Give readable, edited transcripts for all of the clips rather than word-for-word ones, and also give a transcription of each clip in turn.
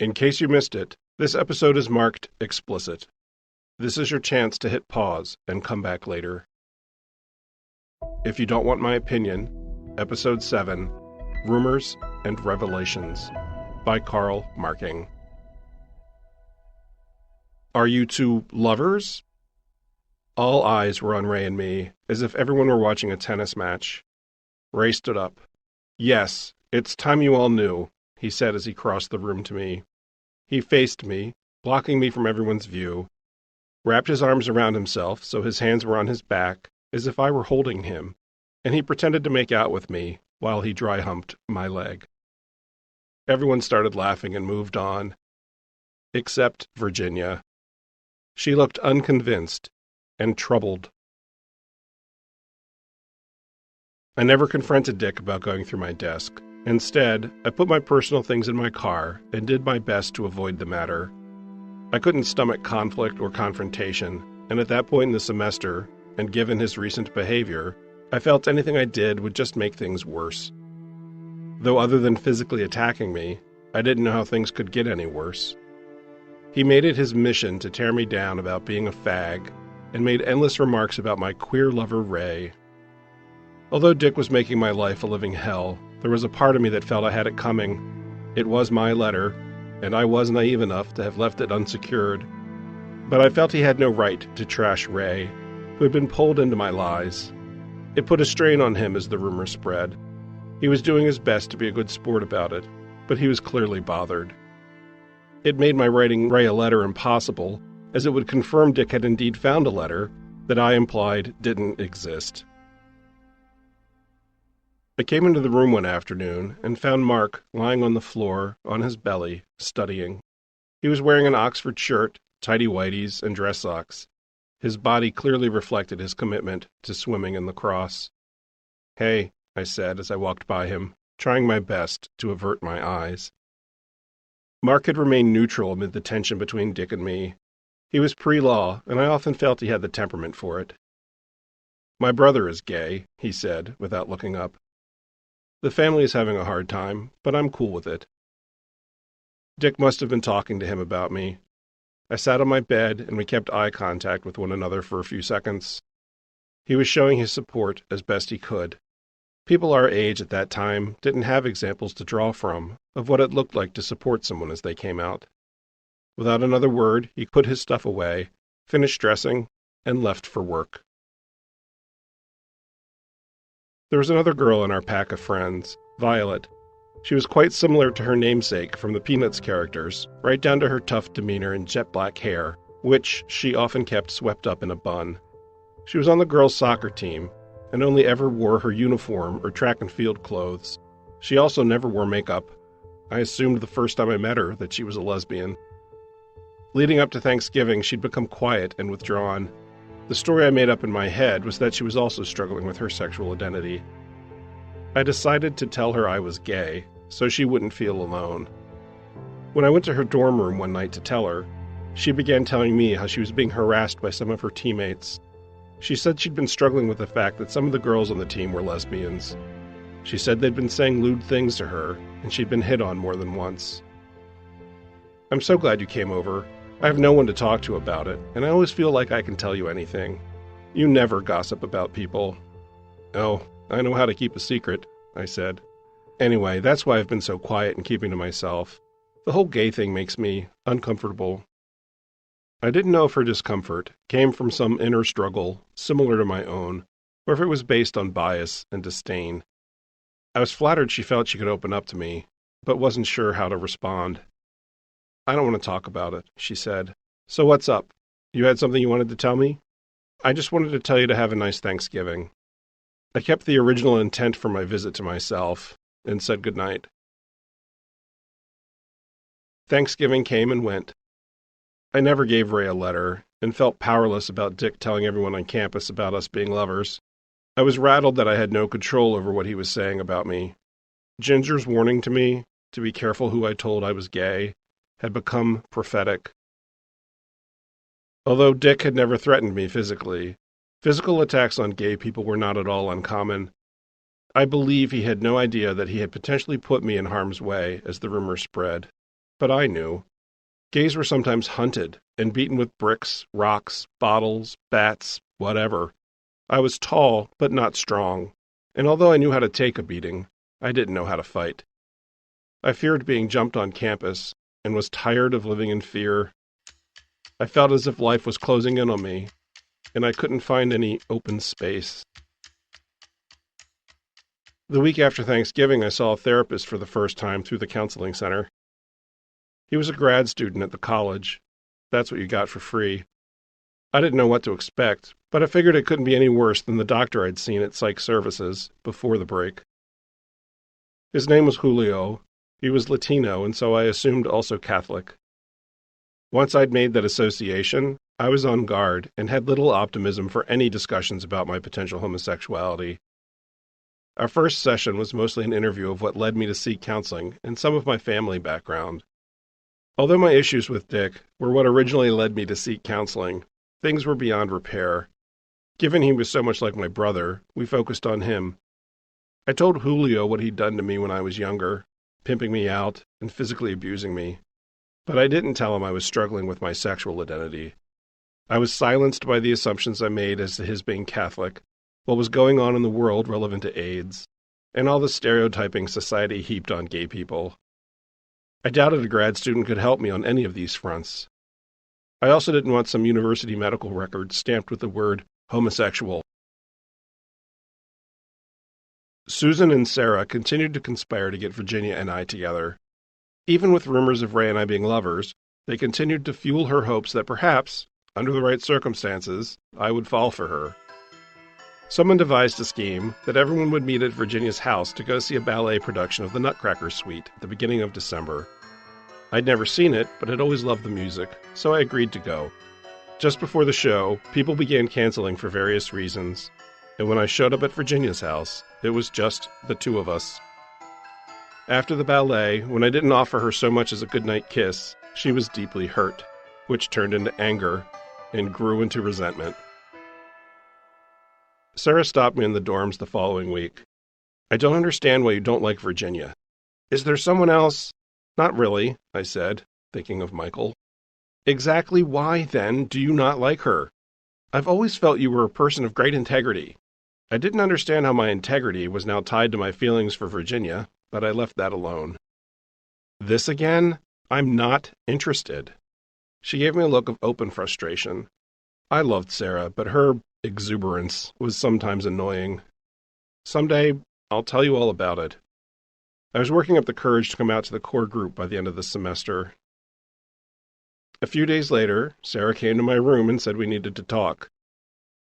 In case you missed it, this episode is marked explicit. This is your chance to hit pause and come back later. If you don't want my opinion, Episode 7, Rumors and Revelations, by Carl Marking. Are you two lovers? All eyes were on Ray and me, as if everyone were watching a tennis match. Ray stood up. Yes, it's time you all knew, he said as he crossed the room to me. He faced me, blocking me from everyone's view, wrapped his arms around himself so his hands were on his back, as if I were holding him, and he pretended to make out with me while he dry-humped my leg. Everyone started laughing and moved on, except Virginia. She looked unconvinced and troubled. I never confronted Dick about going through my desk. Instead, I put my personal things in my car and did my best to avoid the matter. I couldn't stomach conflict or confrontation, and at that point in the semester, and given his recent behavior, I felt anything I did would just make things worse. Though other than physically attacking me, I didn't know how things could get any worse. He made it his mission to tear me down about being a fag, and made endless remarks about my queer lover Ray. Although Dick was making my life a living hell, there was a part of me that felt I had it coming. It was my letter, and I was naive enough to have left it unsecured. But I felt he had no right to trash Ray, who had been pulled into my lies. It put a strain on him as the rumor spread. He was doing his best to be a good sport about it, but he was clearly bothered. It made my writing Ray a letter impossible, as it would confirm Dick had indeed found a letter that I implied didn't exist. I came into the room one afternoon and found Mark lying on the floor, on his belly, studying. He was wearing an Oxford shirt, tighty-whities, and dress socks. His body clearly reflected his commitment to swimming and lacrosse. "Hey," I said as I walked by him, trying my best to avert my eyes. Mark had remained neutral amid the tension between Dick and me. He was pre-law, and I often felt he had the temperament for it. "My brother is gay," he said, without looking up. "The family is having a hard time, but I'm cool with it." Dick must have been talking to him about me. I sat on my bed, and we kept eye contact with one another for a few seconds. He was showing his support as best he could. People our age at that time didn't have examples to draw from of what it looked like to support someone as they came out. Without another word, he put his stuff away, finished dressing, and left for work. There was another girl in our pack of friends, Violet. She was quite similar to her namesake from the Peanuts characters, right down to her tough demeanor and jet black hair, which she often kept swept up in a bun. She was on the girls' soccer team, and only ever wore her uniform or track and field clothes. She also never wore makeup. I assumed the first time I met her that she was a lesbian. Leading up to Thanksgiving, she'd become quiet and withdrawn. The story I made up in my head was that she was also struggling with her sexual identity. I decided to tell her I was gay, so she wouldn't feel alone. When I went to her dorm room one night to tell her, she began telling me how she was being harassed by some of her teammates. She said she'd been struggling with the fact that some of the girls on the team were lesbians. She said they'd been saying lewd things to her, and she'd been hit on more than once. "I'm so glad you came over. I have no one to talk to about it, and I always feel like I can tell you anything. You never gossip about people." "Oh, I know how to keep a secret," I said. "Anyway, that's why I've been so quiet and keeping to myself. The whole gay thing makes me uncomfortable." I didn't know if her discomfort came from some inner struggle similar to my own, or if it was based on bias and disdain. I was flattered she felt she could open up to me, but wasn't sure how to respond. "I don't want to talk about it," she said. "So what's up? You had something you wanted to tell me?" "I just wanted to tell you to have a nice Thanksgiving." I kept the original intent for my visit to myself, and said goodnight. Thanksgiving came and went. I never gave Ray a letter, and felt powerless about Dick telling everyone on campus about us being lovers. I was rattled that I had no control over what he was saying about me. Ginger's warning to me to be careful who I told I was gay had become prophetic. Although Dick had never threatened me physically, physical attacks on gay people were not at all uncommon. I believe he had no idea that he had potentially put me in harm's way as the rumor spread. But I knew. Gays were sometimes hunted and beaten with bricks, rocks, bottles, bats, whatever. I was tall, but not strong, and although I knew how to take a beating, I didn't know how to fight. I feared being jumped on campus, and was tired of living in fear. I felt as if life was closing in on me, and I couldn't find any open space. The week after Thanksgiving, I saw a therapist for the first time through the counseling center. He was a grad student at the college. That's what you got for free. I didn't know what to expect, but I figured it couldn't be any worse than the doctor I'd seen at Psych Services before the break. His name was Julio. He was Latino, and so I assumed also Catholic. Once I'd made that association, I was on guard and had little optimism for any discussions about my potential homosexuality. Our first session was mostly an interview of what led me to seek counseling and some of my family background. Although my issues with Dick were what originally led me to seek counseling, things were beyond repair. Given he was so much like my brother, we focused on him. I told Julio what he'd done to me when I was younger, pimping me out and physically abusing me. But I didn't tell him I was struggling with my sexual identity. I was silenced by the assumptions I made as to his being Catholic, what was going on in the world relevant to AIDS, and all the stereotyping society heaped on gay people. I doubted a grad student could help me on any of these fronts. I also didn't want some university medical record stamped with the word homosexual. Susan and Sarah continued to conspire to get Virginia and I together. Even with rumors of Ray and I being lovers, they continued to fuel her hopes that perhaps, under the right circumstances, I would fall for her. Someone devised a scheme that everyone would meet at Virginia's house to go see a ballet production of the Nutcracker Suite at the beginning of December. I'd never seen it, but had always loved the music, so I agreed to go. Just before the show, people began canceling for various reasons, and when I showed up at Virginia's house, it was just the two of us. After the ballet, when I didn't offer her so much as a goodnight kiss, she was deeply hurt, which turned into anger and grew into resentment. Sarah stopped me in the dorms the following week. I don't understand why you don't like Virginia. Is there someone else? Not really, I said, thinking of Michael. Exactly why, then, do you not like her? I've always felt you were a person of great integrity. I didn't understand how my integrity was now tied to my feelings for Virginia, but I left that alone. This again? I'm not interested. She gave me a look of open frustration. I loved Sarah, but her exuberance was sometimes annoying. Someday, I'll tell you all about it. I was working up the courage to come out to the core group by the end of the semester. A few days later, Sarah came to my room and said we needed to talk.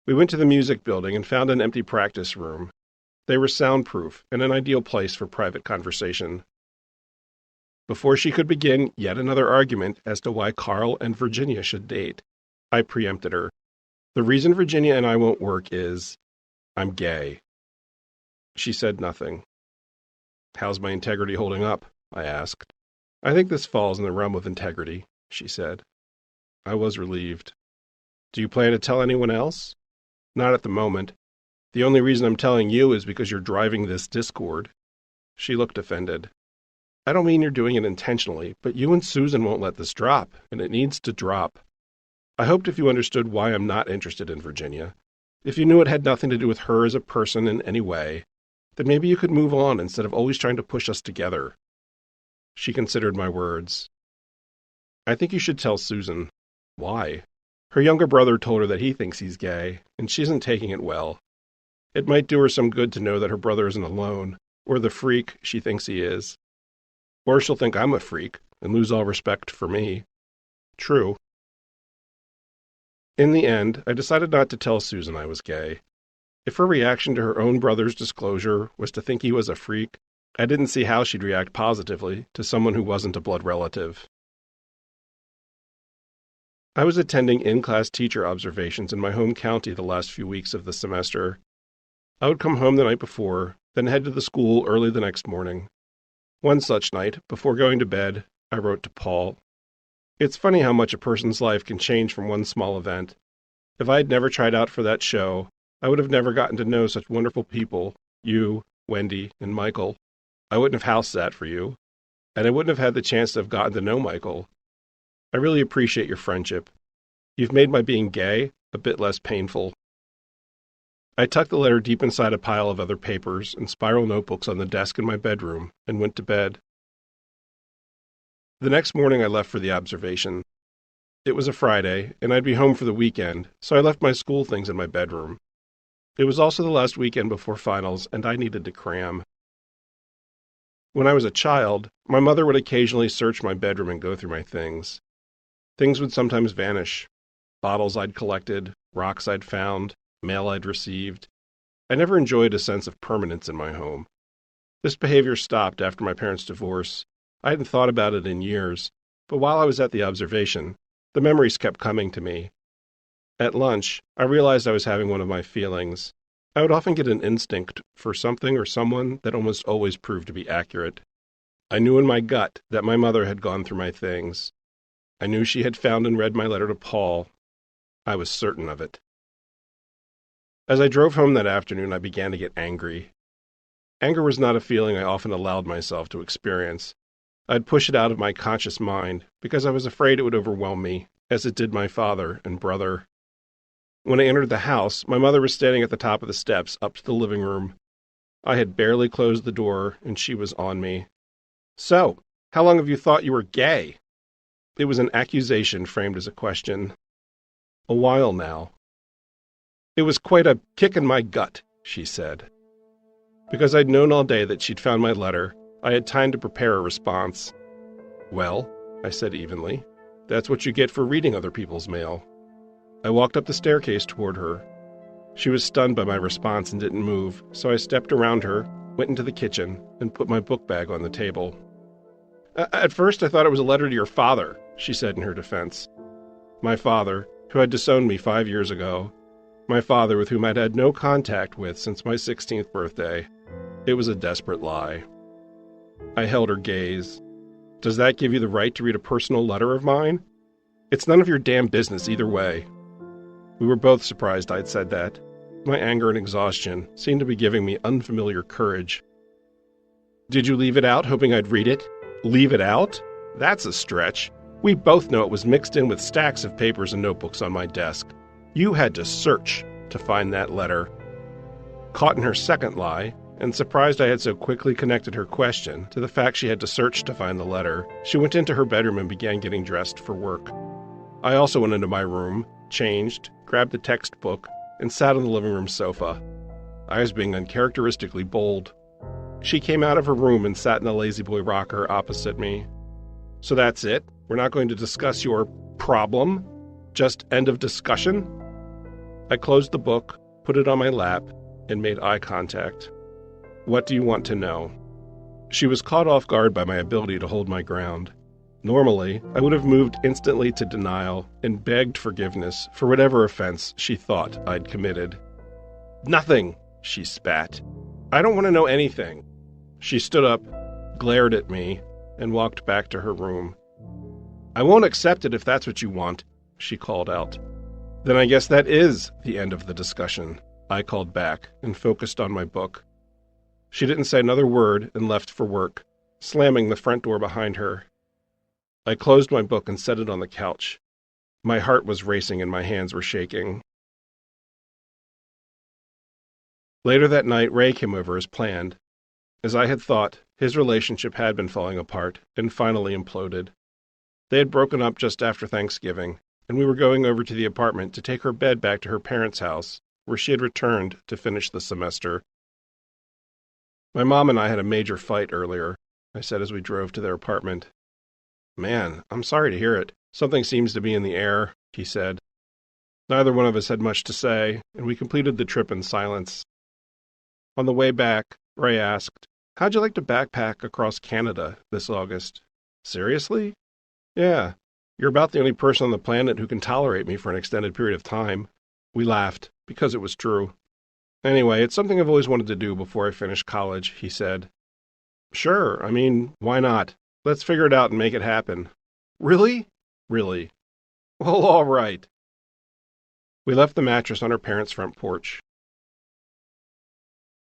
We went to the music building and found an empty practice room. They were soundproof and an ideal place for private conversation. Before she could begin yet another argument as to why Carl and Virginia should date, I preempted her. The reason Virginia and I won't work is, I'm gay. She said nothing. How's my integrity holding up? I asked. I think this falls in the realm of integrity, she said. I was relieved. Do you plan to tell anyone else? Not at the moment. The only reason I'm telling you is because you're driving this discord. She looked offended. I don't mean you're doing it intentionally, but you and Susan won't let this drop, and it needs to drop. I hoped if you understood why I'm not interested in Virginia, if you knew it had nothing to do with her as a person in any way, then maybe you could move on instead of always trying to push us together. She considered my words. I think you should tell Susan. Why? Her younger brother told her that he thinks he's gay, and she isn't taking it well. It might do her some good to know that her brother isn't alone, or the freak she thinks he is. Or she'll think I'm a freak and lose all respect for me. True. In the end, I decided not to tell Susan I was gay. If her reaction to her own brother's disclosure was to think he was a freak, I didn't see how she'd react positively to someone who wasn't a blood relative. I was attending in-class teacher observations in my home county the last few weeks of the semester. I would come home the night before, then head to the school early the next morning. One such night, before going to bed, I wrote to Paul. It's funny how much a person's life can change from one small event. If I had never tried out for that show, I would have never gotten to know such wonderful people, you, Wendy, and Michael. I wouldn't have house sat for you. and I wouldn't have had the chance to have gotten to know Michael. I really appreciate your friendship. You've made my being gay a bit less painful. I tucked the letter deep inside a pile of other papers and spiral notebooks on the desk in my bedroom and went to bed. The next morning I left for the observation. It was a Friday, and I'd be home for the weekend, so I left my school things in my bedroom. It was also the last weekend before finals, and I needed to cram. When I was a child, my mother would occasionally search my bedroom and go through my things. Things would sometimes vanish. Bottles I'd collected, rocks I'd found, mail I'd received. I never enjoyed a sense of permanence in my home. This behavior stopped after my parents' divorce. I hadn't thought about it in years, but while I was at the observation, the memories kept coming to me. At lunch, I realized I was having one of my feelings. I would often get an instinct for something or someone that almost always proved to be accurate. I knew in my gut that my mother had gone through my things. I knew she had found and read my letter to Paul. I was certain of it. As I drove home that afternoon, I began to get angry. Anger was not a feeling I often allowed myself to experience. I'd push it out of my conscious mind because I was afraid it would overwhelm me, as it did my father and brother. When I entered the house, my mother was standing at the top of the steps up to the living room. I had barely closed the door, and she was on me. "So, how long have you thought you were gay?" It was an accusation framed as a question. "A while now." "It was quite a kick in my gut," she said. Because I'd known all day that she'd found my letter, I had time to prepare a response. "Well," I said evenly, "that's what you get for reading other people's mail." I walked up the staircase toward her. She was stunned by my response and didn't move, so I stepped around her, went into the kitchen, and put my book bag on the table. "At first I thought it was a letter to your father," she said in her defense. My father, who had disowned me 5 years ago. My father with whom I'd had no contact with since my 16th birthday. It was a desperate lie. I held her gaze. "Does that give you the right to read a personal letter of mine?" "It's none of your damn business either way." We were both surprised I'd said that. My anger and exhaustion seemed to be giving me unfamiliar courage. "Did you leave it out, hoping I'd read it?" "Leave it out? That's a stretch. We both know it was mixed in with stacks of papers and notebooks on my desk. You had to search to find that letter." Caught in her second lie, and surprised I had so quickly connected her question to the fact she had to search to find the letter, she went into her bedroom and began getting dressed for work. I also went into my room, changed, grabbed a textbook, and sat on the living room sofa. I was being uncharacteristically bold. She came out of her room and sat in the lazy-boy rocker opposite me. "So that's it? We're not going to discuss your problem? Just end of discussion?" I closed the book, put it on my lap, and made eye contact. "What do you want to know?" She was caught off guard by my ability to hold my ground. Normally, I would have moved instantly to denial and begged forgiveness for whatever offense she thought I'd committed. "Nothing," she spat. "I don't want to know anything." She stood up, glared at me, and walked back to her room. "I won't accept it if that's what you want," she called out. "Then I guess that is the end of the discussion," I called back and focused on my book. She didn't say another word and left for work, slamming the front door behind her. I closed my book and set it on the couch. My heart was racing and my hands were shaking. Later that night, Ray came over as planned. As I had thought, his relationship had been falling apart and finally imploded. They had broken up just after Thanksgiving, and we were going over to the apartment to take her bed back to her parents' house, where she had returned to finish the semester. "My mom and I had a major fight earlier," I said as we drove to their apartment. "Man, I'm sorry to hear it. Something seems to be in the air," he said. Neither one of us had much to say, and we completed the trip in silence. On the way back, Ray asked, "How'd you like to backpack across Canada this August?" "Seriously?" "Yeah. You're about the only person on the planet who can tolerate me for an extended period of time." We laughed, because it was true. "Anyway, it's something I've always wanted to do before I finish college," he said. "Sure, I mean, why not? Let's figure it out and make it happen." "Really?" "Really." "Well, all right." We left the mattress on our parents' front porch.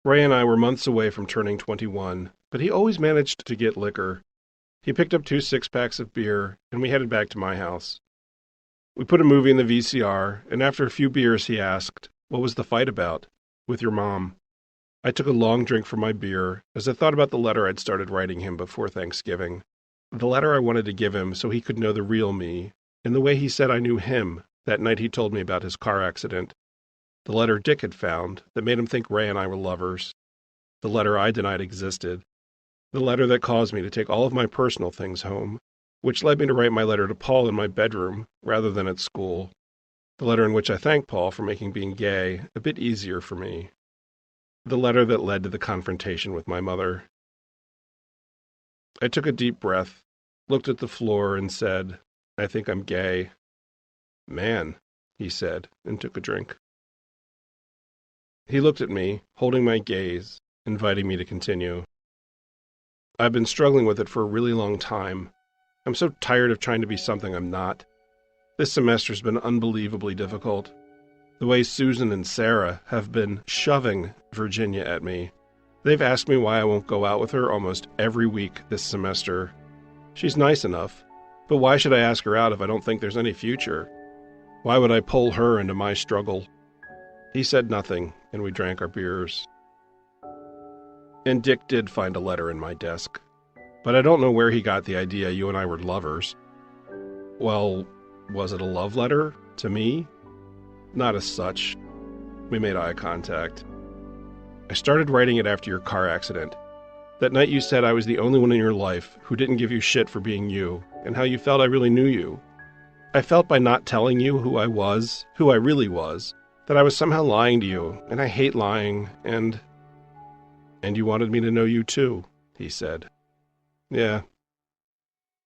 Ray and I were months away from turning 21, but he always managed to get liquor. He picked up 2 six-packs of beer, and we headed back to my house. We put a movie in the VCR, and after a few beers he asked, "What was the fight about? With your mom?" I took a long drink from my beer as I thought about the letter I'd started writing him before Thanksgiving. The letter I wanted to give him so he could know the real me, and the way he said I knew him that night he told me about his car accident. The letter Dick had found that made him think Ray and I were lovers. The letter I denied existed. The letter that caused me to take all of my personal things home, which led me to write my letter to Paul in my bedroom rather than at school. The letter in which I thanked Paul for making being gay a bit easier for me. The letter that led to the confrontation with my mother. I took a deep breath, looked at the floor, and said, "I think I'm gay." "Man," he said, and took a drink. He looked at me, holding my gaze, inviting me to continue. "I've been struggling with it for a really long time. I'm so tired of trying to be something I'm not. This semester's been unbelievably difficult. The way Susan and Sarah have been shoving Virginia at me. They've asked me why I won't go out with her almost every week this semester. She's nice enough, but why should I ask her out if I don't think there's any future? Why would I pull her into my struggle?" He said nothing, and we drank our beers. And Dick did find a letter in my desk, but I don't know where he got the idea you and I were lovers. Well, was it a love letter to me? Not as such. We made eye contact. "I started writing it after your car accident. That night you said I was the only one in your life who didn't give you shit for being you, and how you felt I really knew you. I felt by not telling you who I was, who I really was, that I was somehow lying to you, and I hate lying, and you wanted me to know you too," he said. "Yeah."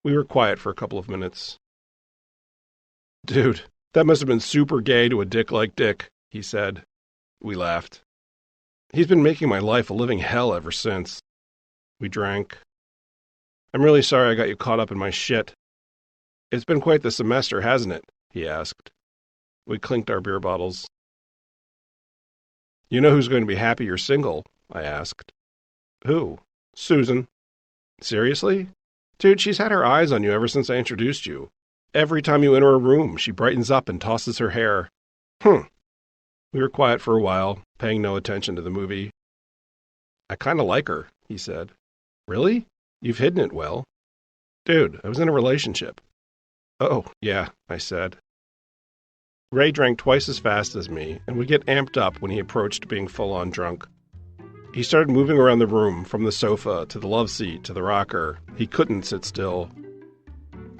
We were quiet for a couple of minutes. "Dude, that must have been super gay to a dick like Dick," he said. We laughed. "He's been making my life a living hell ever since." We drank. "I'm really sorry I got you caught up in my shit. It's been quite the semester, hasn't it?" he asked. We clinked our beer bottles. "You know who's going to be happy you're single?" I asked. "Who?" "Susan." "Seriously? Dude, she's had her eyes on you ever since I introduced you. Every time you enter a room, she brightens up and tosses her hair." We were quiet for a while, paying no attention to the movie. "I kind of like her," he said. "Really? You've hidden it well." "Dude, I was in a relationship." "Oh, yeah," I said. Ray drank twice as fast as me and would get amped up when he approached being full-on drunk. He started moving around the room, from the sofa to the love seat to the rocker. He couldn't sit still.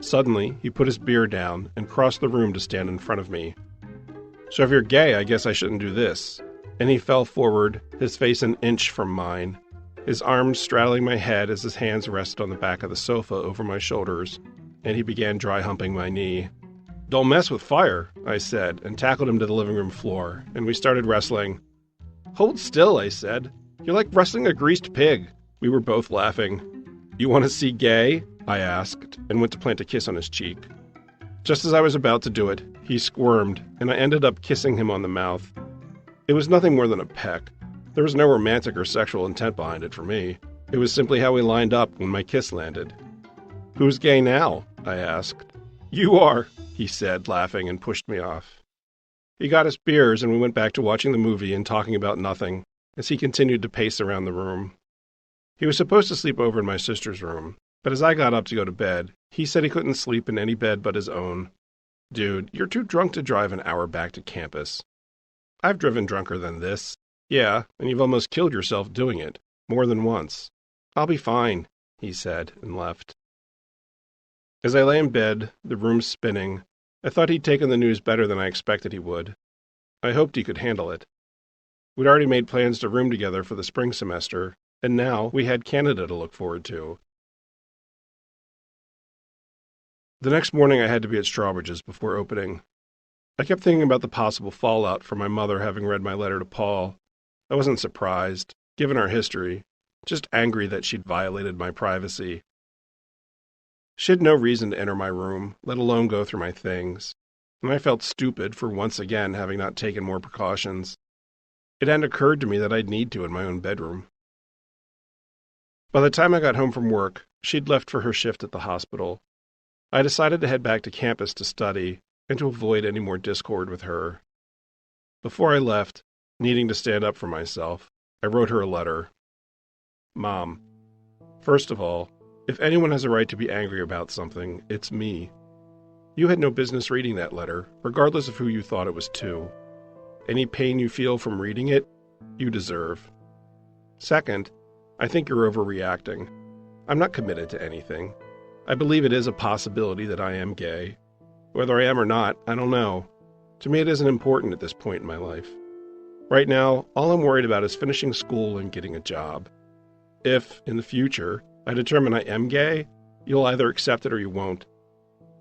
Suddenly, he put his beer down and crossed the room to stand in front of me. "So if you're gay, I guess I shouldn't do this." And he fell forward, his face an inch from mine, his arms straddling my head as his hands rested on the back of the sofa over my shoulders, and he began dry humping my knee. "Don't mess with fire," I said, and tackled him to the living room floor, and we started wrestling. "Hold still," I said. "You're like wrestling a greased pig." We were both laughing. "You want to see gay?" I asked, and went to plant a kiss on his cheek. Just as I was about to do it, he squirmed, and I ended up kissing him on the mouth. It was nothing more than a peck. There was no romantic or sexual intent behind it for me. It was simply how we lined up when my kiss landed. "Who's gay now?" I asked. "You are," he said, laughing, and pushed me off. He got us beers, and we went back to watching the movie and talking about nothing, as he continued to pace around the room. He was supposed to sleep over in my sister's room, but as I got up to go to bed, he said he couldn't sleep in any bed but his own. "Dude, you're too drunk to drive an hour back to campus." "I've driven drunker than this." "Yeah, and you've almost killed yourself doing it, more than once." "I'll be fine," he said, and left. As I lay in bed, the room spinning, I thought he'd taken the news better than I expected he would. I hoped he could handle it. We'd already made plans to room together for the spring semester, and now we had Canada to look forward to. The next morning I had to be at Strawbridge's before opening. I kept thinking about the possible fallout from my mother having read my letter to Paul. I wasn't surprised, given our history, just angry that she'd violated my privacy. She had no reason to enter my room, let alone go through my things, and I felt stupid for once again having not taken more precautions. It hadn't occurred to me that I'd need to in my own bedroom. By the time I got home from work, She'd left for her shift at the hospital. I decided to head back to campus to study and to avoid any more discord with her. Before I left, needing to stand up for myself, I wrote her a letter. Mom, first of all, if anyone has a right to be angry about something, it's me. You had no business reading that letter, regardless of who you thought it was to. Any pain you feel from reading it, you deserve. Second, I think you're overreacting. I'm not committed to anything. I believe it is a possibility that I am gay. Whether I am or not, I don't know. To me, it isn't important at this point in my life. Right now, all I'm worried about is finishing school and getting a job. If, in the future, I determine I am gay, you'll either accept it or you won't.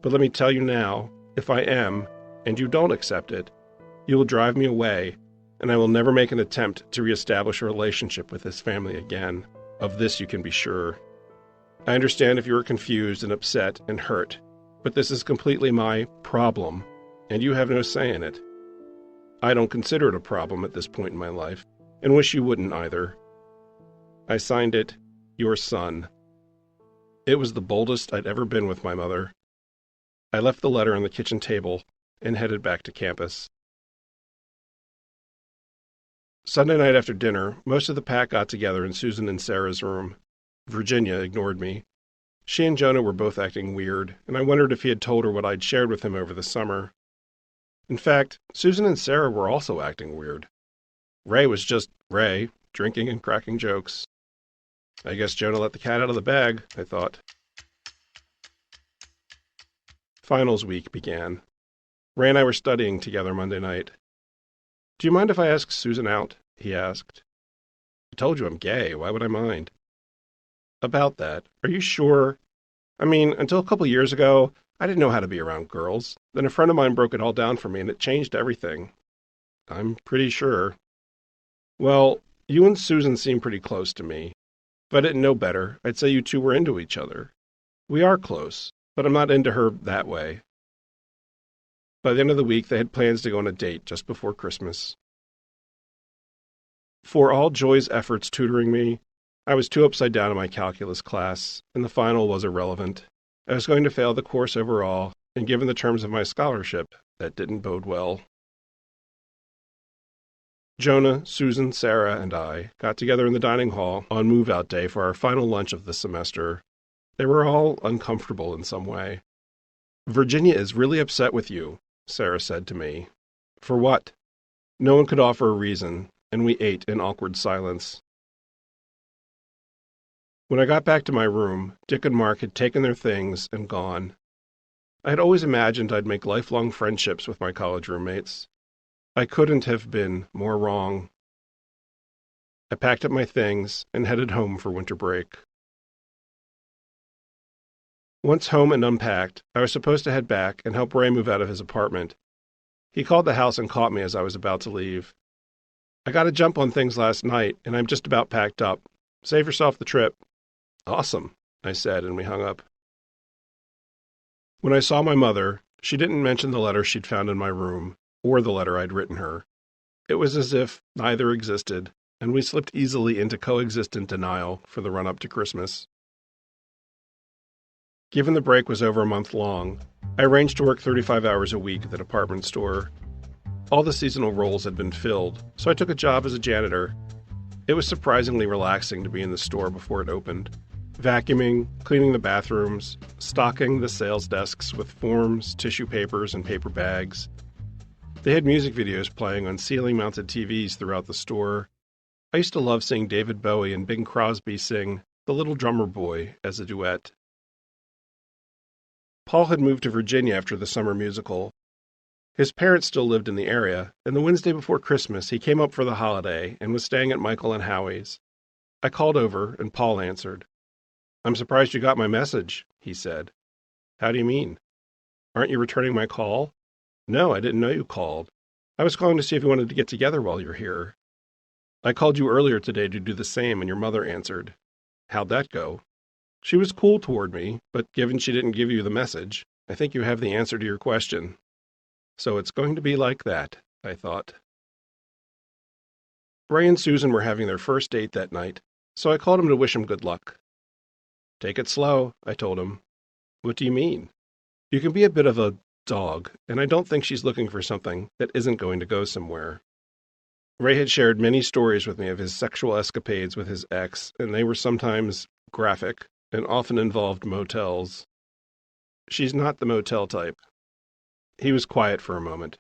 But let me tell you now, if I am, and you don't accept it, you will drive me away, and I will never make an attempt to reestablish a relationship with this family again. Of this you can be sure. I understand if you are confused and upset and hurt, but this is completely my problem, and you have no say in it. I don't consider it a problem at this point in my life, and wish you wouldn't either. I signed it, Your Son. It was the boldest I'd ever been with my mother. I left the letter on the kitchen table and headed back to campus. Sunday night after dinner, most of the pack got together in Susan and Sarah's room. Virginia ignored me. She and Jonah were both acting weird, and I wondered if he had told her what I'd shared with him over the summer. In fact, Susan and Sarah were also acting weird. Ray was just Ray, drinking and cracking jokes. I guess Jonah let the cat out of the bag, I thought. Finals week began. Ray and I were studying together Monday night. Do you mind if I ask Susan out? He asked. I told you I'm gay. Why would I mind? About that. Are you sure? I mean, until a couple years ago, I didn't know how to be around girls. Then a friend of mine broke it all down for me, and it changed everything. I'm pretty sure. Well, you and Susan seem pretty close to me. If I didn't know better, I'd say you two were into each other. We are close, but I'm not into her that way. By the end of the week, they had plans to go on a date just before Christmas. For all Joy's efforts tutoring me, I was too upside down in my calculus class, and the final was irrelevant. I was going to fail the course overall, and given the terms of my scholarship, that didn't bode well. Jonah, Susan, Sarah, and I got together in the dining hall on move-out day for our final lunch of the semester. They were all uncomfortable in some way. Virginia is really upset with you, Sarah said to me. For what? No one could offer a reason, and we ate in awkward silence. When I got back to my room, Dick and Mark had taken their things and gone. I had always imagined I'd make lifelong friendships with my college roommates. I couldn't have been more wrong. I packed up my things and headed home for winter break. Once home and unpacked, I was supposed to head back and help Ray move out of his apartment. He called the house and caught me as I was about to leave. I got a jump on things last night, and I'm just about packed up. Save yourself the trip. Awesome, I said, and we hung up. When I saw my mother, she didn't mention the letter she'd found in my room, or the letter I'd written her. It was as if neither existed, and we slipped easily into coexistent denial for the run-up to Christmas. Given the break was over a month long, I arranged to work 35 hours a week at the department store. All the seasonal roles had been filled, so I took a job as a janitor. It was surprisingly relaxing to be in the store before it opened. Vacuuming, cleaning the bathrooms, stocking the sales desks with forms, tissue papers, and paper bags. They had music videos playing on ceiling-mounted TVs throughout the store. I used to love seeing David Bowie and Bing Crosby sing The Little Drummer Boy as a duet. Paul had moved to Virginia after the summer musical. His parents still lived in the area, and the Wednesday before Christmas he came up for the holiday and was staying at Michael and Howie's. I called over, and Paul answered. "I'm surprised you got my message," he said. "How do you mean? Aren't you returning my call?" "No, I didn't know you called. I was calling to see if you wanted to get together while you're here." "I called you earlier today to do the same, and your mother answered." "How'd that go?" "She was cool toward me, but given she didn't give you the message, I think you have the answer to your question." So it's going to be like that, I thought. Ray and Susan were having their first date that night, so I called him to wish him good luck. Take it slow, I told him. What do you mean? You can be a bit of a dog, and I don't think she's looking for something that isn't going to go somewhere. Ray had shared many stories with me of his sexual escapades with his ex, and they were sometimes graphic and often involved motels. She's not the motel type. He was quiet for a moment.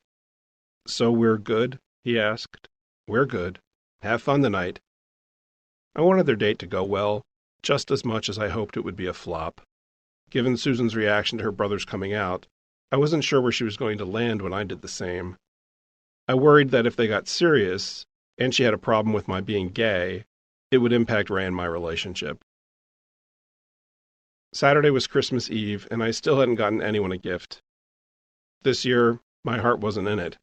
So we're good? He asked. We're good. Have fun tonight. I wanted their date to go well, just as much as I hoped it would be a flop. Given Susan's reaction to her brother's coming out, I wasn't sure where she was going to land when I did the same. I worried that if they got serious, and she had a problem with my being gay, it would impact Ray and my relationship. Saturday was Christmas Eve, and I still hadn't gotten anyone a gift. This year, my heart wasn't in it.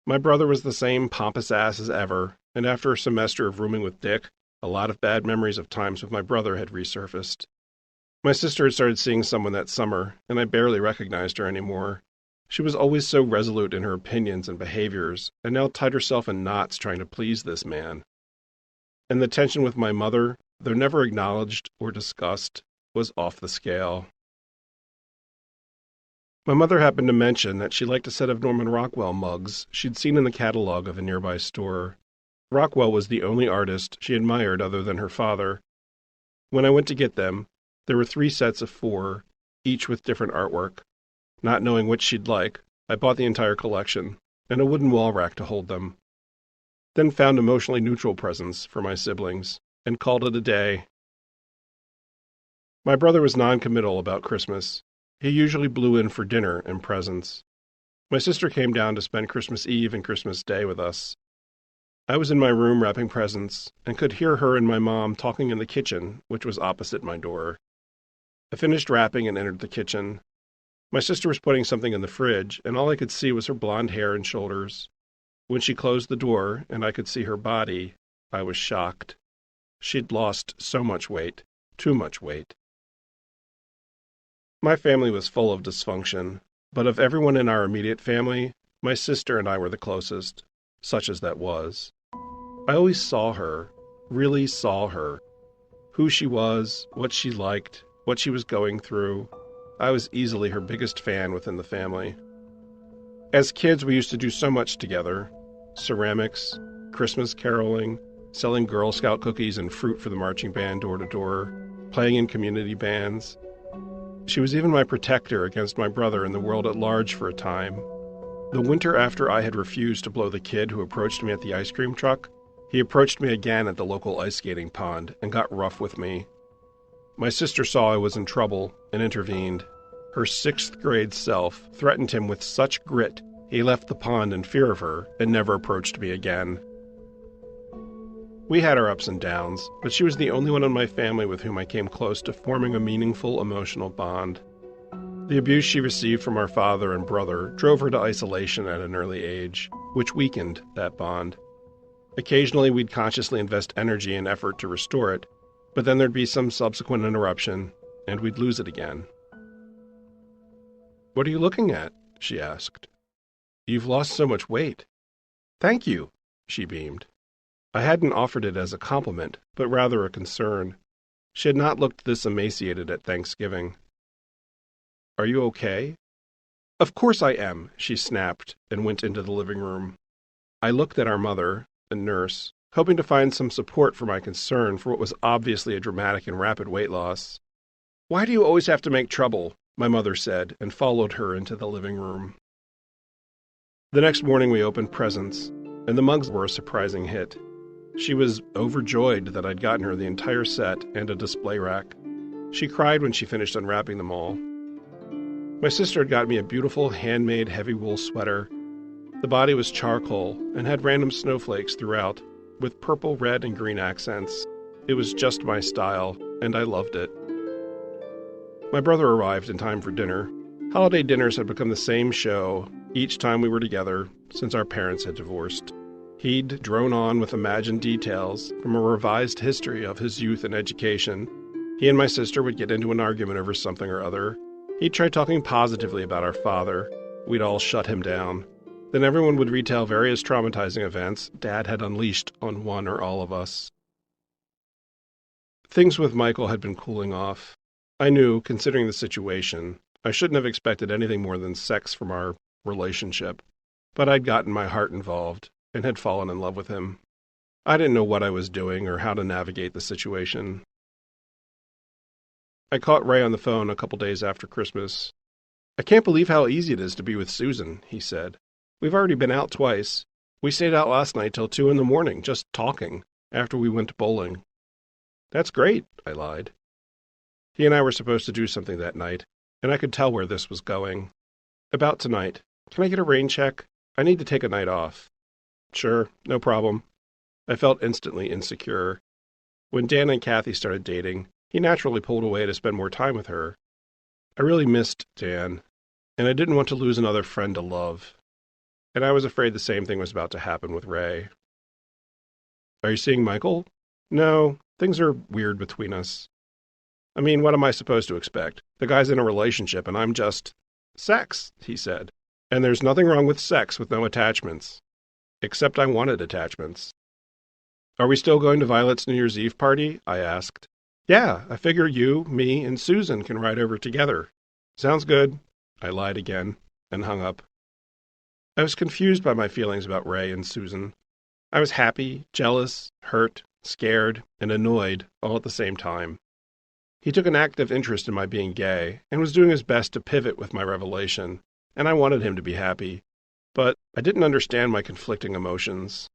My brother was the same pompous ass as ever, and after a semester of rooming with Dick, a lot of bad memories of times with my brother had resurfaced. My sister had started seeing someone that summer, and I barely recognized her anymore. She was always so resolute in her opinions and behaviors, and now tied herself in knots trying to please this man. And the tension with my mother, though never acknowledged or discussed, was off the scale. My mother happened to mention that she liked a set of Norman Rockwell mugs she'd seen in the catalog of a nearby store. Rockwell was the only artist she admired other than her father. When I went to get them, there were 3 sets of 4, each with different artwork. Not knowing which she'd like, I bought the entire collection, and a wooden wall rack to hold them. Then found emotionally neutral presents for my siblings, and called it a day. My brother was non-committal about Christmas. He usually blew in for dinner and presents. My sister came down to spend Christmas Eve and Christmas Day with us. I was in my room wrapping presents, and could hear her and my mom talking in the kitchen, which was opposite my door. I finished wrapping and entered the kitchen. My sister was putting something in the fridge, and all I could see was her blonde hair and shoulders. When she closed the door, and I could see her body, I was shocked. She'd lost so much weight, too much weight. My family was full of dysfunction, but of everyone in our immediate family, my sister and I were the closest, such as that was. I always saw her, really saw her. Who she was, what she liked, what she was going through. I was easily her biggest fan within the family. As kids, we used to do so much together. Ceramics, Christmas caroling, selling Girl Scout cookies and fruit for the marching band door to door, playing in community bands. She was even my protector against my brother and the world at large for a time. The winter after I had refused to blow the kid who approached me at the ice cream truck, he approached me again at the local ice skating pond and got rough with me. My sister saw I was in trouble and intervened. Her 6th grade self threatened him with such grit he left the pond in fear of her and never approached me again. We had our ups and downs, but she was the only one in my family with whom I came close to forming a meaningful emotional bond. The abuse she received from our father and brother drove her to isolation at an early age, which weakened that bond. Occasionally we'd consciously invest energy and effort to restore it, but then there'd be some subsequent interruption, and we'd lose it again. "What are you looking at?" she asked. "You've lost so much weight." "Thank you," she beamed. I hadn't offered it as a compliment, but rather a concern. She had not looked this emaciated at Thanksgiving. "Are you okay?" "Of course I am," she snapped and went into the living room. I looked at our mother, a nurse, hoping to find some support for my concern for what was obviously a dramatic and rapid weight loss. "Why do you always have to make trouble?" my mother said, and followed her into the living room. The next morning we opened presents, and the mugs were a surprising hit. She was overjoyed that I'd gotten her the entire set and a display rack. She cried when she finished unwrapping them all. My sister had got me a beautiful handmade heavy wool sweater. The body was charcoal and had random snowflakes throughout, with purple, red, and green accents. It was just my style, and I loved it. My brother arrived in time for dinner. Holiday dinners had become the same show each time we were together since our parents had divorced. He'd drone on with imagined details from a revised history of his youth and education. He and my sister would get into an argument over something or other. He'd try talking positively about our father. We'd all shut him down. Then everyone would retell various traumatizing events Dad had unleashed on one or all of us. Things with Michael had been cooling off. I knew, considering the situation, I shouldn't have expected anything more than sex from our relationship, but I'd gotten my heart involved and had fallen in love with him. I didn't know what I was doing or how to navigate the situation. I caught Ray on the phone a couple days after Christmas. "I can't believe how easy it is to be with Susan," he said. "We've already been out twice. We stayed out last night till 2 in the morning, just talking, after we went bowling." "That's great," I lied. He and I were supposed to do something that night, and I could tell where this was going. "About tonight. Can I get a rain check? I need to take a night off." "Sure, no problem." I felt instantly insecure. When Dan and Kathy started dating, he naturally pulled away to spend more time with her. I really missed Dan, and I didn't want to lose another friend to love. And I was afraid the same thing was about to happen with Ray. "Are you seeing Michael?" "No, things are weird between us." "I mean, what am I supposed to expect? The guy's in a relationship and I'm just—" "Sex," he said. "And there's nothing wrong with sex with no attachments. Except I wanted attachments." "Are we still going to Violet's New Year's Eve party?" I asked. "Yeah, I figure you, me, and Susan can ride over together." "Sounds good." I lied again and hung up. I was confused by my feelings about Ray and Susan. I was happy, jealous, hurt, scared, and annoyed all at the same time. He took an active interest in my being gay and was doing his best to pivot with my revelation, and I wanted him to be happy, but I didn't understand my conflicting emotions.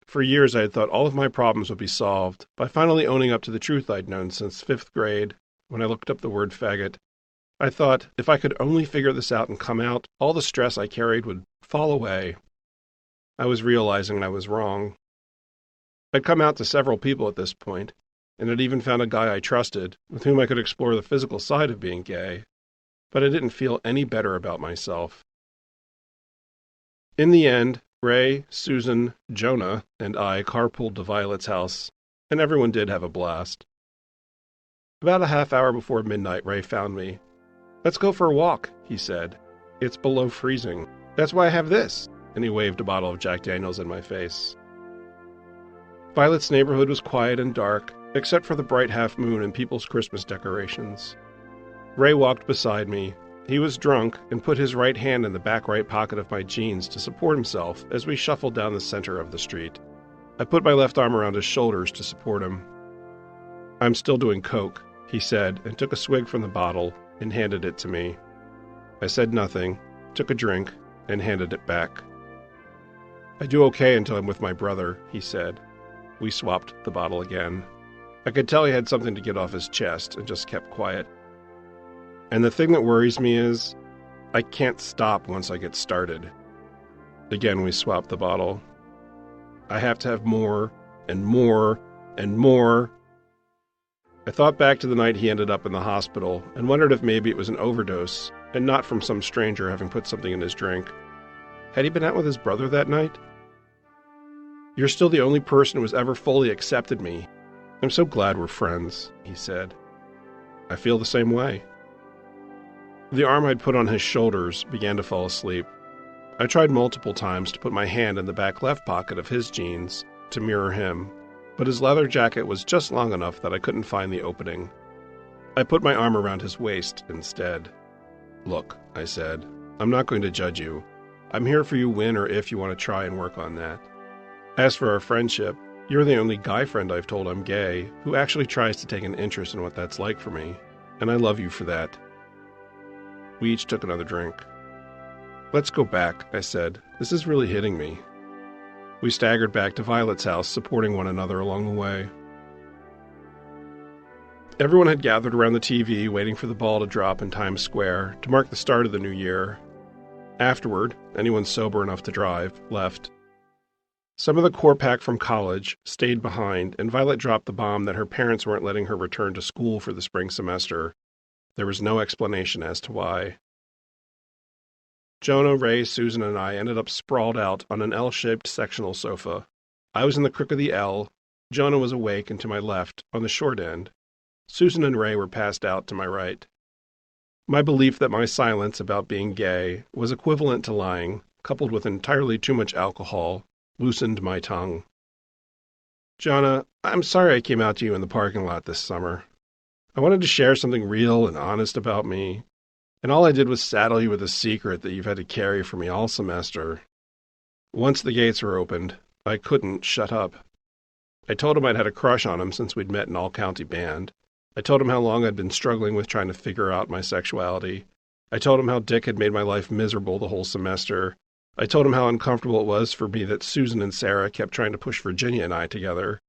For years I had thought all of my problems would be solved by finally owning up to the truth I'd known since 5th grade when I looked up the word faggot. I thought if I could only figure this out and come out, all the stress I carried would fall away. I was realizing I was wrong. I'd come out to several people at this point, and had even found a guy I trusted with whom I could explore the physical side of being gay, but I didn't feel any better about myself. In the end, Ray, Susan, Jonah, and I carpooled to Violet's house, and everyone did have a blast. About a half hour before midnight, Ray found me. "Let's go for a walk," he said. "It's below freezing. That's why I have this," and he waved a bottle of Jack Daniels in my face. Violet's neighborhood was quiet and dark, except for the bright half moon and people's Christmas decorations. Ray walked beside me. He was drunk and put his right hand in the back right pocket of my jeans to support himself as we shuffled down the center of the street. I put my left arm around his shoulders to support him. "I'm still doing coke," he said, and took a swig from the bottle and handed it to me. I said nothing, took a drink, and handed it back. "I do okay until I'm with my brother," he said. We swapped the bottle again. I could tell he had something to get off his chest and just kept quiet. "And the thing that worries me is, I can't stop once I get started." Again we swapped the bottle. "I have to have more, and more, and more." I thought back to the night he ended up in the hospital and wondered if maybe it was an overdose and not from some stranger having put something in his drink. Had he been out with his brother that night? "You're still the only person who has ever fully accepted me. I'm so glad we're friends," he said. "I feel the same way." The arm I'd put on his shoulders began to fall asleep. I tried multiple times to put my hand in the back left pocket of his jeans to mirror him, but his leather jacket was just long enough that I couldn't find the opening. I put my arm around his waist instead. "Look," I said, "I'm not going to judge you. I'm here for you when or if you want to try and work on that. As for our friendship, you're the only guy friend I've told I'm gay who actually tries to take an interest in what that's like for me, and I love you for that." We each took another drink. "Let's go back," I said. "This is really hitting me." We staggered back to Violet's house, supporting one another along the way. Everyone had gathered around the TV, waiting for the ball to drop in Times Square to mark the start of the new year. Afterward, anyone sober enough to drive left. Some of the core pack from college stayed behind, and Violet dropped the bomb that her parents weren't letting her return to school for the spring semester. There was no explanation as to why. Jonah, Ray, Susan, and I ended up sprawled out on an L-shaped sectional sofa. I was in the crook of the L. Jonah was awake and to my left, on the short end. Susan and Ray were passed out to my right. My belief that my silence about being gay was equivalent to lying, coupled with entirely too much alcohol, loosened my tongue. "Jonah, I'm sorry I came out to you in the parking lot this summer." I wanted to share something real and honest about me, and all I did was saddle you with a secret that you've had to carry for me all semester. Once the gates were opened, I couldn't shut up. I told him I'd had a crush on him since we'd met in all-county band. I told him how long I'd been struggling with trying to figure out my sexuality. I told him how Dick had made my life miserable the whole semester. I told him how uncomfortable it was for me that Susan and Sarah kept trying to push Virginia and I together.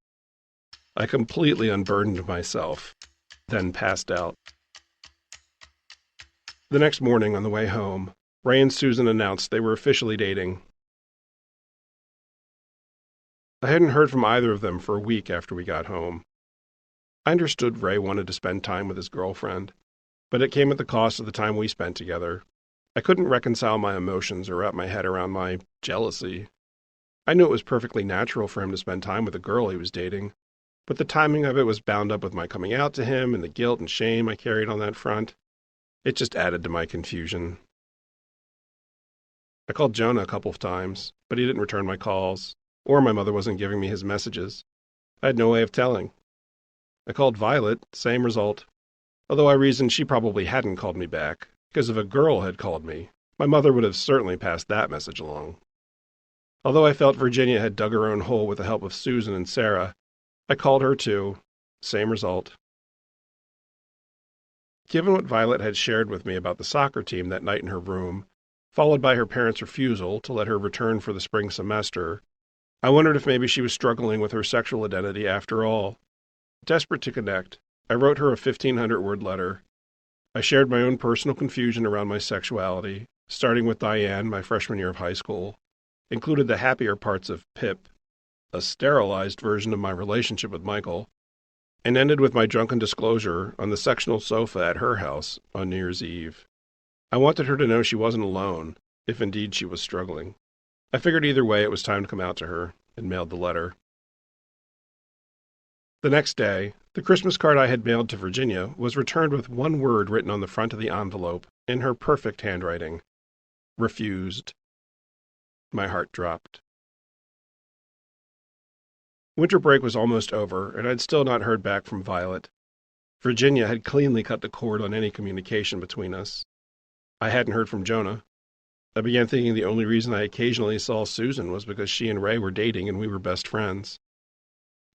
I completely unburdened myself, then passed out. The next morning on the way home, Ray and Susan announced they were officially dating. I hadn't heard from either of them for a week after we got home. I understood Ray wanted to spend time with his girlfriend, but it came at the cost of the time we spent together. I couldn't reconcile my emotions or wrap my head around my jealousy. I knew it was perfectly natural for him to spend time with a girl he was dating, but the timing of it was bound up with my coming out to him and the guilt and shame I carried on that front. It just added to my confusion. I called Jonah a couple of times, but he didn't return my calls, or my mother wasn't giving me his messages. I had no way of telling. I called Violet, same result, although I reasoned she probably hadn't called me back, because if a girl had called me, my mother would have certainly passed that message along. Although I felt Virginia had dug her own hole with the help of Susan and Sarah, I called her too, same result. Given what Violet had shared with me about the soccer team that night in her room, followed by her parents' refusal to let her return for the spring semester, I wondered if maybe she was struggling with her sexual identity after all. Desperate to connect, I wrote her a 1,500-word letter. I shared my own personal confusion around my sexuality, starting with Diane, my freshman year of high school, included the happier parts of Pip, a sterilized version of my relationship with Michael, and ended with my drunken disclosure on the sectional sofa at her house on New Year's Eve. I wanted her to know she wasn't alone, if indeed she was struggling. I figured either way it was time to come out to her, and mailed the letter. The next day, the Christmas card I had mailed to Virginia was returned with one word written on the front of the envelope in her perfect handwriting: refused. My heart dropped. Winter break was almost over, and I'd still not heard back from Violet. Virginia had cleanly cut the cord on any communication between us. I hadn't heard from Jonah. I began thinking the only reason I occasionally saw Susan was because she and Ray were dating and we were best friends.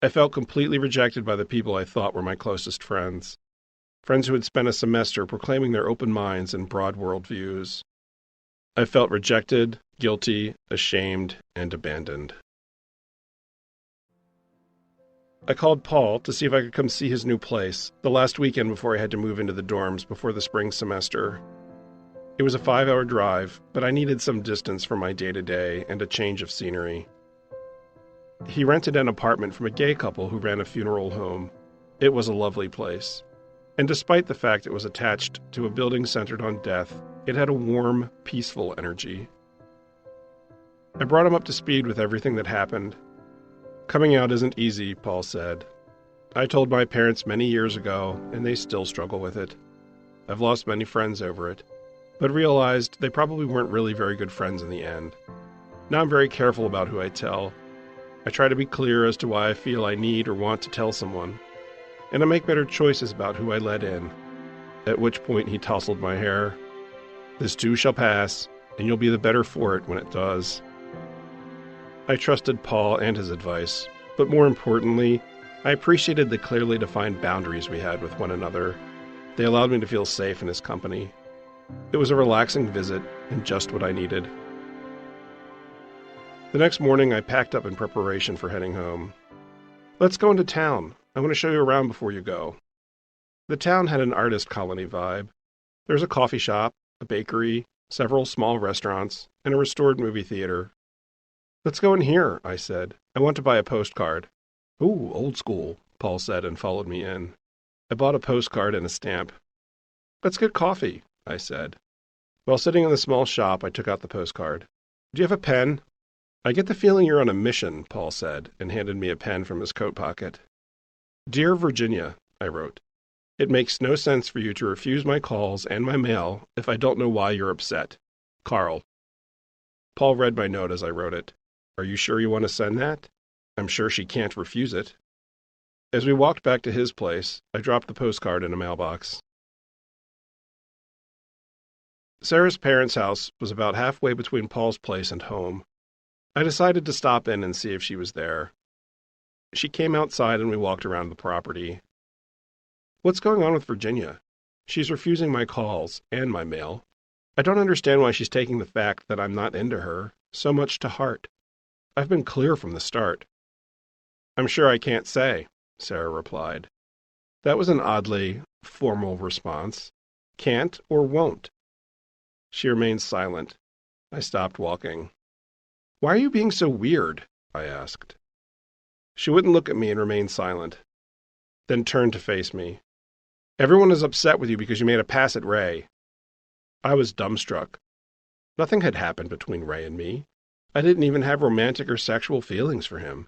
I felt completely rejected by the people I thought were my closest friends. Friends who had spent a semester proclaiming their open minds and broad worldviews. I felt rejected, guilty, ashamed, and abandoned. I called Paul to see if I could come see his new place, the last weekend before I had to move into the dorms before the spring semester. It was a 5-hour drive, but I needed some distance from my day-to-day and a change of scenery. He rented an apartment from a gay couple who ran a funeral home. It was a lovely place. And despite the fact it was attached to a building centered on death, it had a warm, peaceful energy. I brought him up to speed with everything that happened. Coming out isn't easy, Paul said. I told my parents many years ago, and they still struggle with it. I've lost many friends over it, but realized they probably weren't really very good friends in the end. Now I'm very careful about who I tell. I try to be clear as to why I feel I need or want to tell someone, and I make better choices about who I let in. At which point he tousled my hair. This too shall pass, and you'll be the better for it when it does. I trusted Paul and his advice, but more importantly, I appreciated the clearly defined boundaries we had with one another. They allowed me to feel safe in his company. It was a relaxing visit and just what I needed. The next morning, I packed up in preparation for heading home. Let's go into town. I want to show you around before you go. The town had an artist colony vibe. There's a coffee shop, a bakery, several small restaurants, and a restored movie theater. Let's go in here, I said. I want to buy a postcard. Ooh, old school, Paul said and followed me in. I bought a postcard and a stamp. Let's get coffee, I said. While sitting in the small shop, I took out the postcard. Do you have a pen? I get the feeling you're on a mission, Paul said, and handed me a pen from his coat pocket. Dear Virginia, I wrote. It makes no sense for you to refuse my calls and my mail if I don't know why you're upset. Carl. Paul read my note as I wrote it. Are you sure you want to send that? I'm sure she can't refuse it. As we walked back to his place, I dropped the postcard in a mailbox. Sarah's parents' house was about halfway between Paul's place and home. I decided to stop in and see if she was there. She came outside and we walked around the property. "What's going on with Virginia? She's refusing my calls and my mail. I don't understand why she's taking the fact that I'm not into her so much to heart. I've been clear from the start." "I'm sure I can't say," Sarah replied. That was an oddly formal response. Can't or won't? She remained silent. I stopped walking. "Why are you being so weird?" I asked. She wouldn't look at me and remained silent, then turned to face me. "Everyone is upset with you because you made a pass at Ray." I was dumbstruck. Nothing had happened between Ray and me. I didn't even have romantic or sexual feelings for him.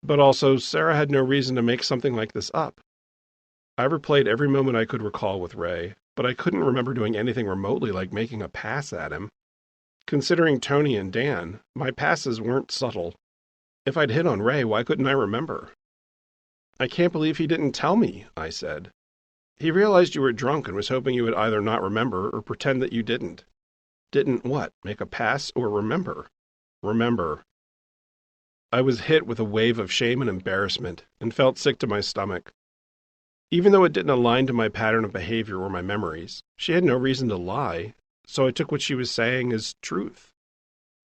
But also, Sarah had no reason to make something like this up. I replayed every moment I could recall with Ray, but I couldn't remember doing anything remotely like making a pass at him. Considering Tony and Dan, my passes weren't subtle. If I'd hit on Ray, why couldn't I remember? "I can't believe he didn't tell me," I said. "He realized you were drunk and was hoping you would either not remember or pretend that you didn't." "Didn't what? Make a pass or remember?" "Remember." I was hit with a wave of shame and embarrassment and felt sick to my stomach. Even though it didn't align to my pattern of behavior or my memories, she had no reason to lie, so I took what she was saying as truth.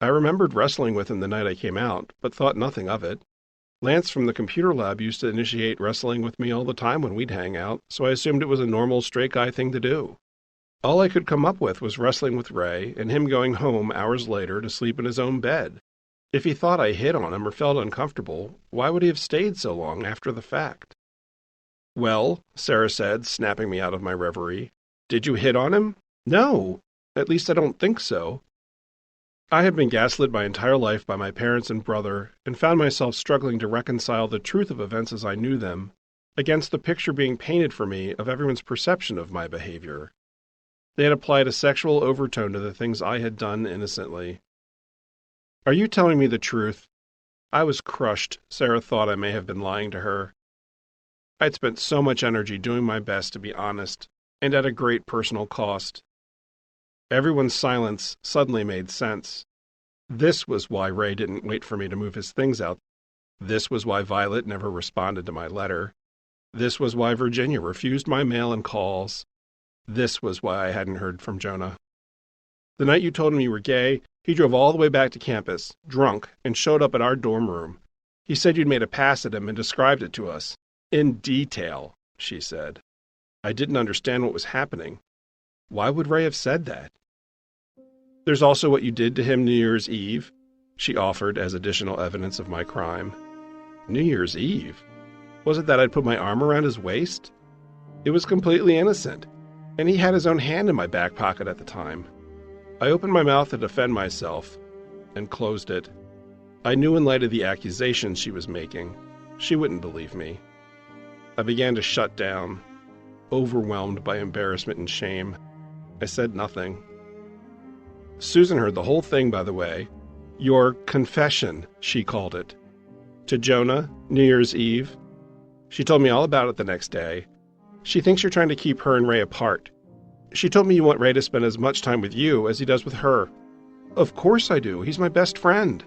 I remembered wrestling with him the night I came out, but thought nothing of it. Lance from the computer lab used to initiate wrestling with me all the time when we'd hang out, so I assumed it was a normal straight guy thing to do. All I could come up with was wrestling with Ray and him going home hours later to sleep in his own bed. If he thought I hit on him or felt uncomfortable, why would he have stayed so long after the fact? "Well," Sarah said, snapping me out of my reverie, "did you hit on him?" "No. At least I don't think so." I had been gaslit my entire life by my parents and brother, and found myself struggling to reconcile the truth of events as I knew them against the picture being painted for me of everyone's perception of my behavior. They had applied a sexual overtone to the things I had done innocently. "Are you telling me the truth?" I was crushed. Sarah thought I may have been lying to her. I'd spent so much energy doing my best to be honest, and at a great personal cost. Everyone's silence suddenly made sense. This was why Ray didn't wait for me to move his things out. This was why Violet never responded to my letter. This was why Virginia refused my mail and calls. This was why I hadn't heard from Jonah. The night you told him you were gay, he drove all the way back to campus, drunk, and showed up at our dorm room. He said you'd made a pass at him and described it to us. "In detail," she said. I didn't understand what was happening. Why would Ray have said that? "There's also what you did to him New Year's Eve," she offered as additional evidence of my crime. New Year's Eve? Was it that I'd put my arm around his waist? It was completely innocent, and he had his own hand in my back pocket at the time. I opened my mouth to defend myself, and closed it. I knew in light of the accusations she was making, she wouldn't believe me. I began to shut down, overwhelmed by embarrassment and shame. I said nothing. Susan heard the whole thing, by the way. "Your confession," she called it. "To Jonah, New Year's Eve." She told me all about it the next day. She thinks you're trying to keep her and Ray apart. She told me you want Ray to spend as much time with you as he does with her. "Of course I do. He's my best friend."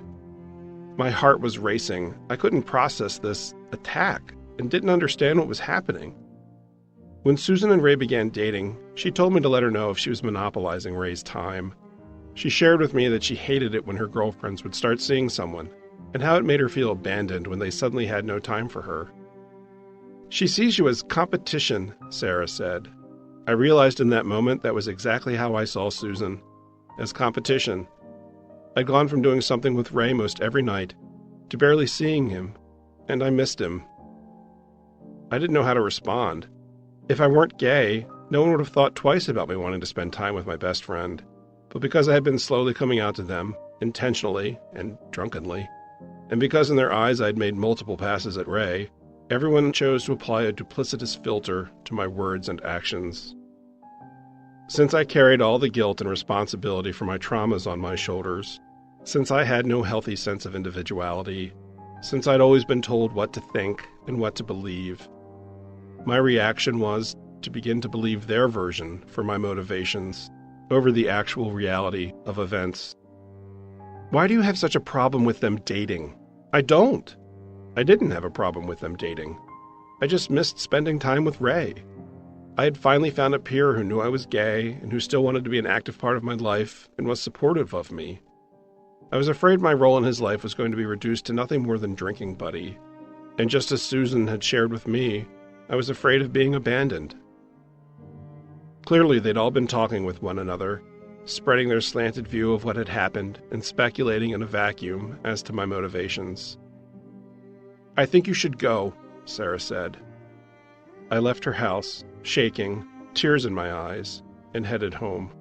My heart was racing. I couldn't process this attack and didn't understand what was happening. When Susan and Ray began dating, she told me to let her know if she was monopolizing Ray's time. She shared with me that she hated it when her girlfriends would start seeing someone, and how it made her feel abandoned when they suddenly had no time for her. "She sees you as competition," Sarah said. I realized in that moment that was exactly how I saw Susan, as competition. I'd gone from doing something with Ray most every night to barely seeing him, and I missed him. I didn't know how to respond. If I weren't gay, no one would have thought twice about me wanting to spend time with my best friend. But because I had been slowly coming out to them, intentionally and drunkenly, and because in their eyes I'd made multiple passes at Ray, everyone chose to apply a duplicitous filter to my words and actions. Since I carried all the guilt and responsibility for my traumas on my shoulders, since I had no healthy sense of individuality, since I'd always been told what to think and what to believe. My reaction was to begin to believe their version for my motivations over the actual reality of events. Why do you have such a problem with them dating? I don't. I didn't have a problem with them dating. I just missed spending time with Ray. I had finally found a peer who knew I was gay and who still wanted to be an active part of my life and was supportive of me. I was afraid my role in his life was going to be reduced to nothing more than drinking buddy. And just as Susan had shared with me, I was afraid of being abandoned. Clearly, they'd all been talking with one another, spreading their slanted view of what had happened and speculating in a vacuum as to my motivations. "I think you should go," Sarah said. I left her house, shaking, tears in my eyes, and headed home.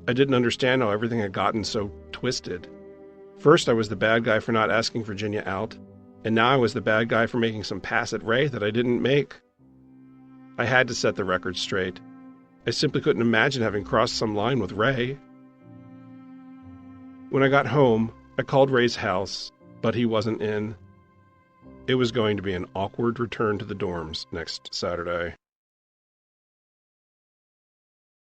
I didn't understand how everything had gotten so twisted. First, I was the bad guy for not asking Virginia out, and now I was the bad guy for making some pass at Ray that I didn't make. I had to set the record straight. I simply couldn't imagine having crossed some line with Ray. When I got home, I called Ray's house, but he wasn't in. It was going to be an awkward return to the dorms next Saturday.